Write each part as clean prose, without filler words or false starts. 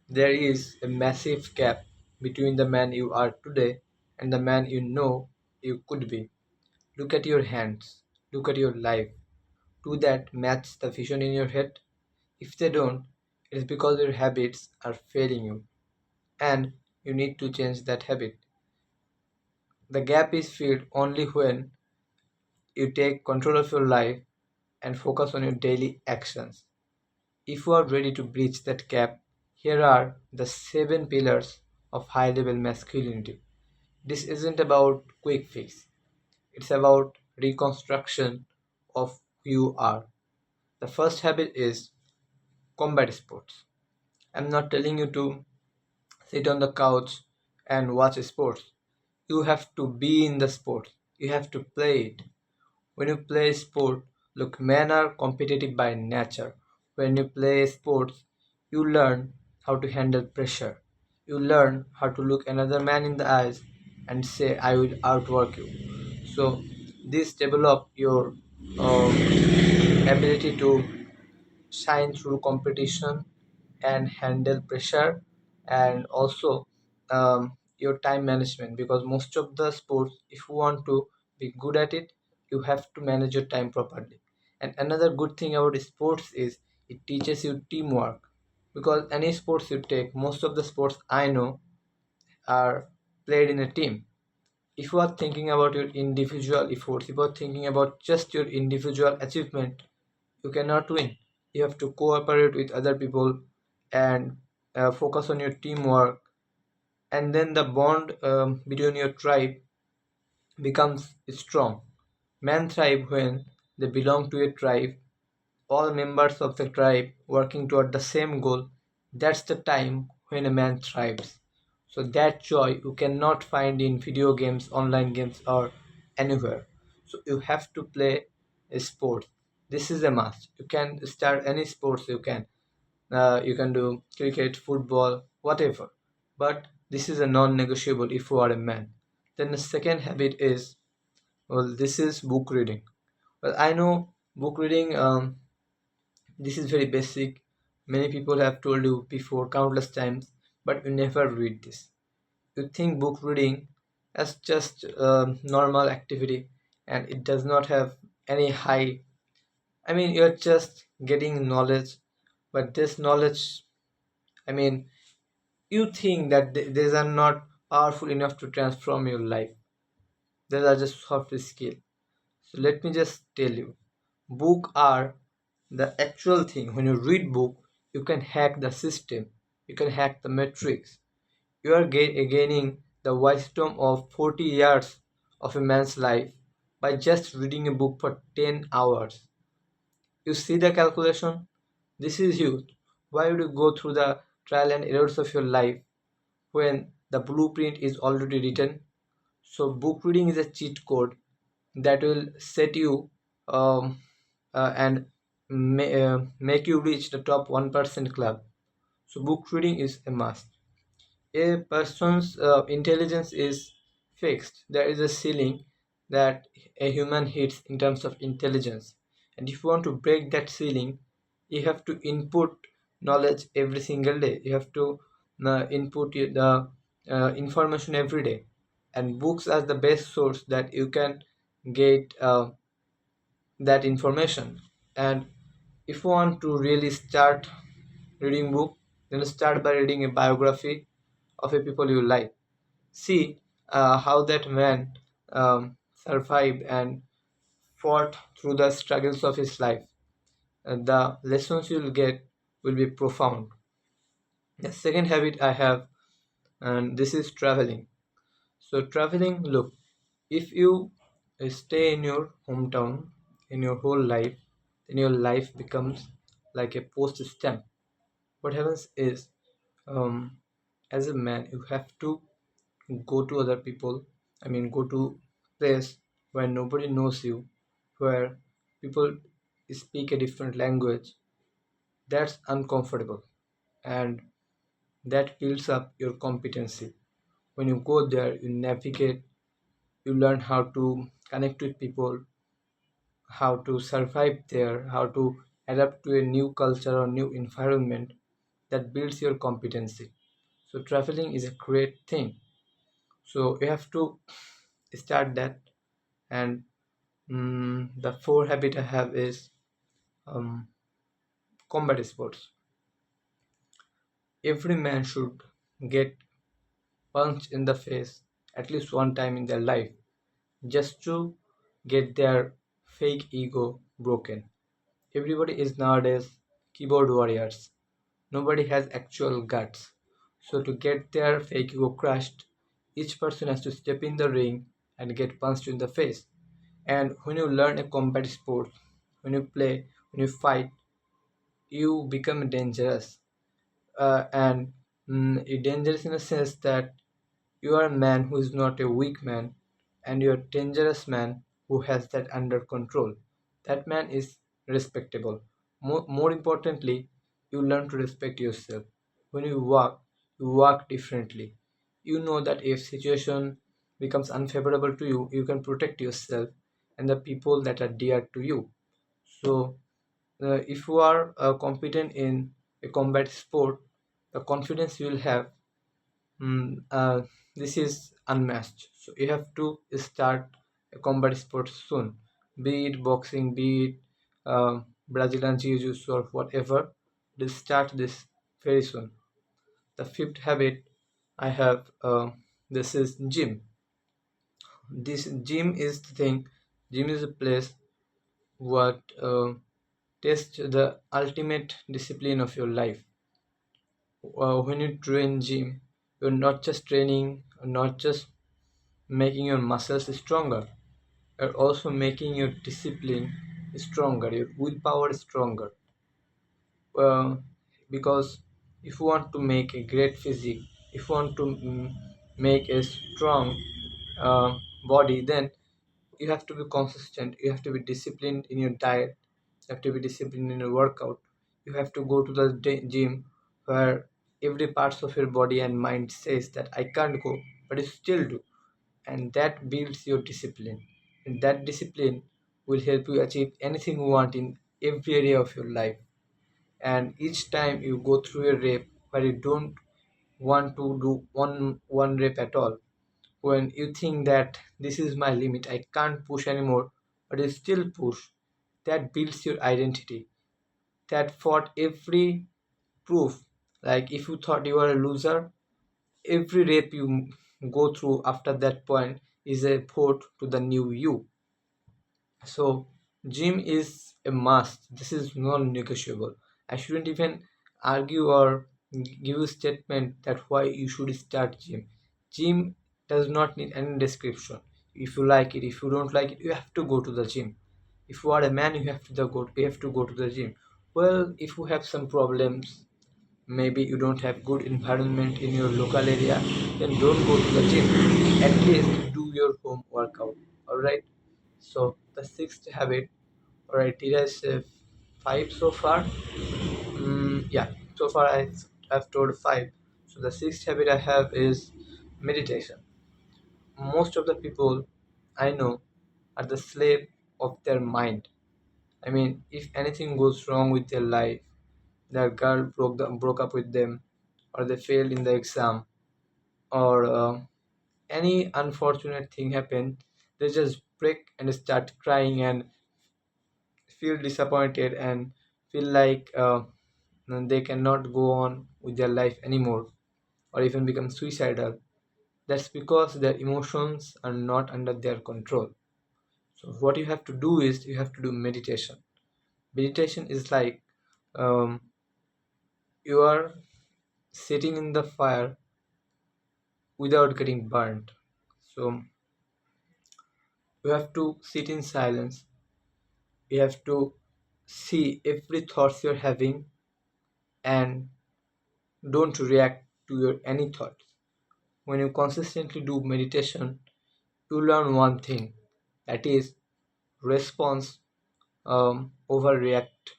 There is a massive gap between the man you are today and the man you know you could be. Look at your hands. Look at your life. Do that match the vision in your head? If they don't, it is because your habits are failing you and you need to change that habit. The gap is filled only when you take control of your life and focus on your daily actions. If you are ready to bridge that gap, here are the 7 pillars of high level masculinity. This isn't about quick fix, it's about reconstruction of who you are. The first habit is combat sports. I'm not telling you to sit on the couch and watch sports. You have to be in the sport. You have to play it. When you play sport, look, men are competitive by nature. When you play sports, you learn how to handle pressure. You learn how to look another man in the eyes and say, I will outwork you. So this develop your ability to shine through competition and handle pressure, and also your time management, because most of the sports, if you want to be good at it, you have to manage your time properly. And another good thing about sports is it teaches you teamwork, because any sports you take, most of the sports I know are played in a team. If you are thinking about your individual efforts, if you are thinking about just your individual achievement, you cannot win. You have to cooperate with other people and focus on your teamwork, and then the bond between your tribe becomes strong. Men thrive when they belong to a tribe, all members of the tribe working toward the same goal. That's the time when a man thrives. So that joy you cannot find in video games, online games, or anywhere. So you have to play a sport. This is a must. You can start any sports you can. You can do cricket, football, whatever. But this is a non-negotiable if you are a man. Then the second habit is, well, this is book reading. Well, I know book reading. This is very basic. Many people have told you before countless times, but you never read this. You think book reading as just a normal activity and it does not have any high. I mean, you're just getting knowledge, but this knowledge, I mean, you think that these are not powerful enough to transform your life. These are just soft skill. So let me just tell you, book are the actual thing. When you read book, you can hack the system. You can hack the matrix. You are gaining the wisdom of 40 years of a man's life by just reading a book for 10 hours. You see the calculation? This is huge. Why would you go through the trial and errors of your life when the blueprint is already written? So book reading is a cheat code that will set you um, and make you reach the top 1% club. So book reading is a must. A person's intelligence is fixed. There is a ceiling that a human hits in terms of intelligence. And if you want to break that ceiling, you have to input knowledge every single day. You have to input the information every day. And books are the best source that you can get that information. And if you want to really start reading book, then start by reading a biography of a people you like. See how that man survived and fought through the struggles of his life. The lessons you'll get will be profound. The second habit I have, and this is traveling. So traveling, look, if you stay in your hometown in your whole life, then your life becomes like a post stamp. What happens is, um, as a man, you have to go to other people. I mean, go to place where nobody knows you, where people speak a different language. That's uncomfortable, and that builds up your competency. When you go there, you navigate, you learn how to connect with people, how to survive there, how to adapt to a new culture or new environment. that builds your competency. So traveling is a great thing. So you have to start that. And the fourth habit I have is um, combat sports. Every man should get punched in the face at least one time in their life just to get their fake ego broken. Everybody is nowadays keyboard warriors. Nobody has actual guts. So to get their fake ego crushed, each person has to step in the ring and get punched in the face. And when you learn a combat sport, when you play, when you fight, you become dangerous. And dangerous in a sense that you are a man who is not a weak man, and you're a dangerous man who has that under control. That man is respectable. More importantly, you learn to respect yourself. When you walk differently. You know that if situation becomes unfavorable to you, you can protect yourself and the people that are dear to you. So, if you are competent in a combat sport, the confidence you will have, Mm, uh, this is unmatched. So you have to start a combat sport soon, be it boxing, be it Brazilian Jiu-Jitsu or whatever. Just start this very soon. The fifth habit I have, this is gym. This gym is the thing. Gym is a place what tests the ultimate discipline of your life. When you train gym, you're not just training, not just making your muscles stronger, you're also making your discipline stronger, your willpower stronger. uh, because if you want to make a great physique, if you want to make a strong uh, body, then you have to be consistent, you have to be disciplined in your diet, you have to be disciplined in your workout, you have to go to the gym where every parts of your body and mind says that I can't go, but you still do. And that builds your discipline, and that discipline will help you achieve anything you want in every area of your life. And each time you go through a rep where you don't want to do one rep at all, when you think that this is my limit, I can't push anymore, but you still push, that builds your identity. That fought every proof, like if you thought you were a loser, every rep you go through after that point is a vote to the new you. So gym is a must. This is non-negotiable. I shouldn't even argue or give a statement that why you should start gym. Gym does not need any description. If you like it, if you don't like it, you have to go to the gym. If you are a man, you have to go to the gym. Well, if you have some problems, maybe you don't have good environment in your local area, then don't go to the gym. At least do your home workout. All right. So the sixth habit, all right, did I say five so far? Yeah, so far I've told five. So the sixth habit I have is meditation. Most of the people I know are the slave of their mind. I mean, if anything goes wrong with their life, their girl broke up with them, or they failed in the exam, or any unfortunate thing happened, they just break and start crying and feel disappointed and feel like they cannot go on with their life anymore, or even become suicidal. That's because their emotions are not under their control. So what you have to do is you have to do meditation. Meditation is like, um, you are sitting in the fire without getting burned. So you have to sit in silence. You have to see every thoughts you're having and don't react to your any thoughts. When you consistently do meditation, you learn one thing, that is response overreact.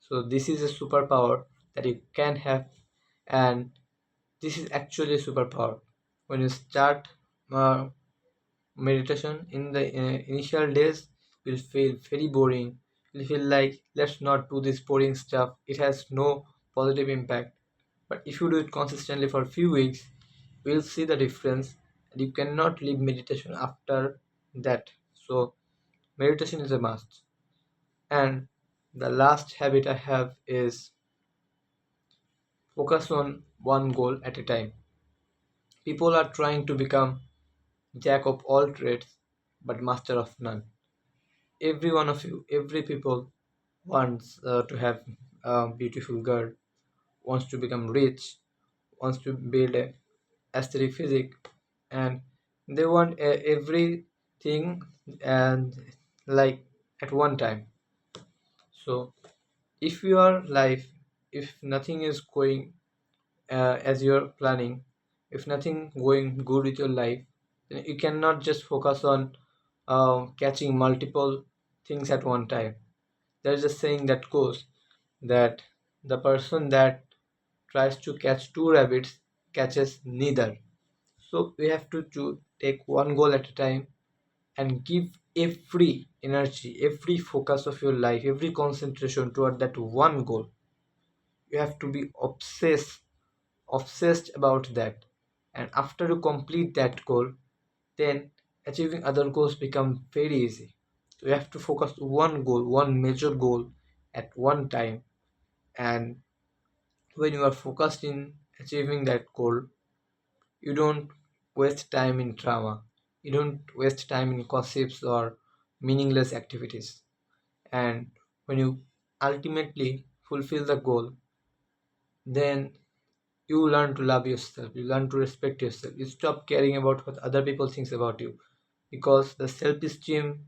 So this is a superpower that you can have, and this is actually a superpower. When you start uh, meditation in the initial days, you'll feel very boring. You'll feel like let's not do this boring stuff. It has no positive impact. But if you do it consistently for a few weeks, you will see the difference, and you cannot leave meditation after that. So meditation is a must. And the last habit I have is focus on one goal at a time. People are trying to become jack of all trades but master of none. Every one of you, every people wants to have a beautiful girl, wants to become rich, wants to build a aesthetic physique, and they want everything and like at one time. So if your life, if nothing is going as you're planning, if nothing going good with your life, then you cannot just focus on catching multiple things at one time. There's a saying that goes that the person that tries to catch two rabbits catches neither. So we have to take one goal at a time and give every energy, every focus of your life, every concentration toward that one goal. You have to be obsessed about that. And after you complete that goal, then achieving other goals become very easy. So you have to focus one goal, one major goal at one time. And when you are focused in achieving that goal, you don't waste time in drama. You don't waste time in gossips or meaningless activities. And when you ultimately fulfill the goal, then you learn to love yourself, you learn to respect yourself, you stop caring about what other people think about you, because the self-esteem,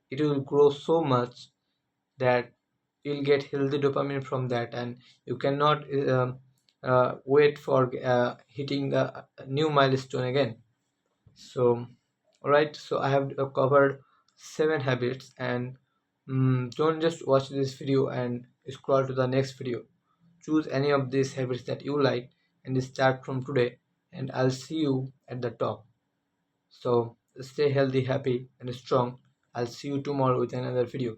it will grow so much that you'll get healthy dopamine from that, and you cannot wait for hitting the new milestone again. So all right, so I have covered 7 habits, and don't just watch this video and scroll to the next video. Choose any of these habits that you like and start from today, and I'll see you at the top. So stay healthy, happy, and strong. I'll see you tomorrow with another video.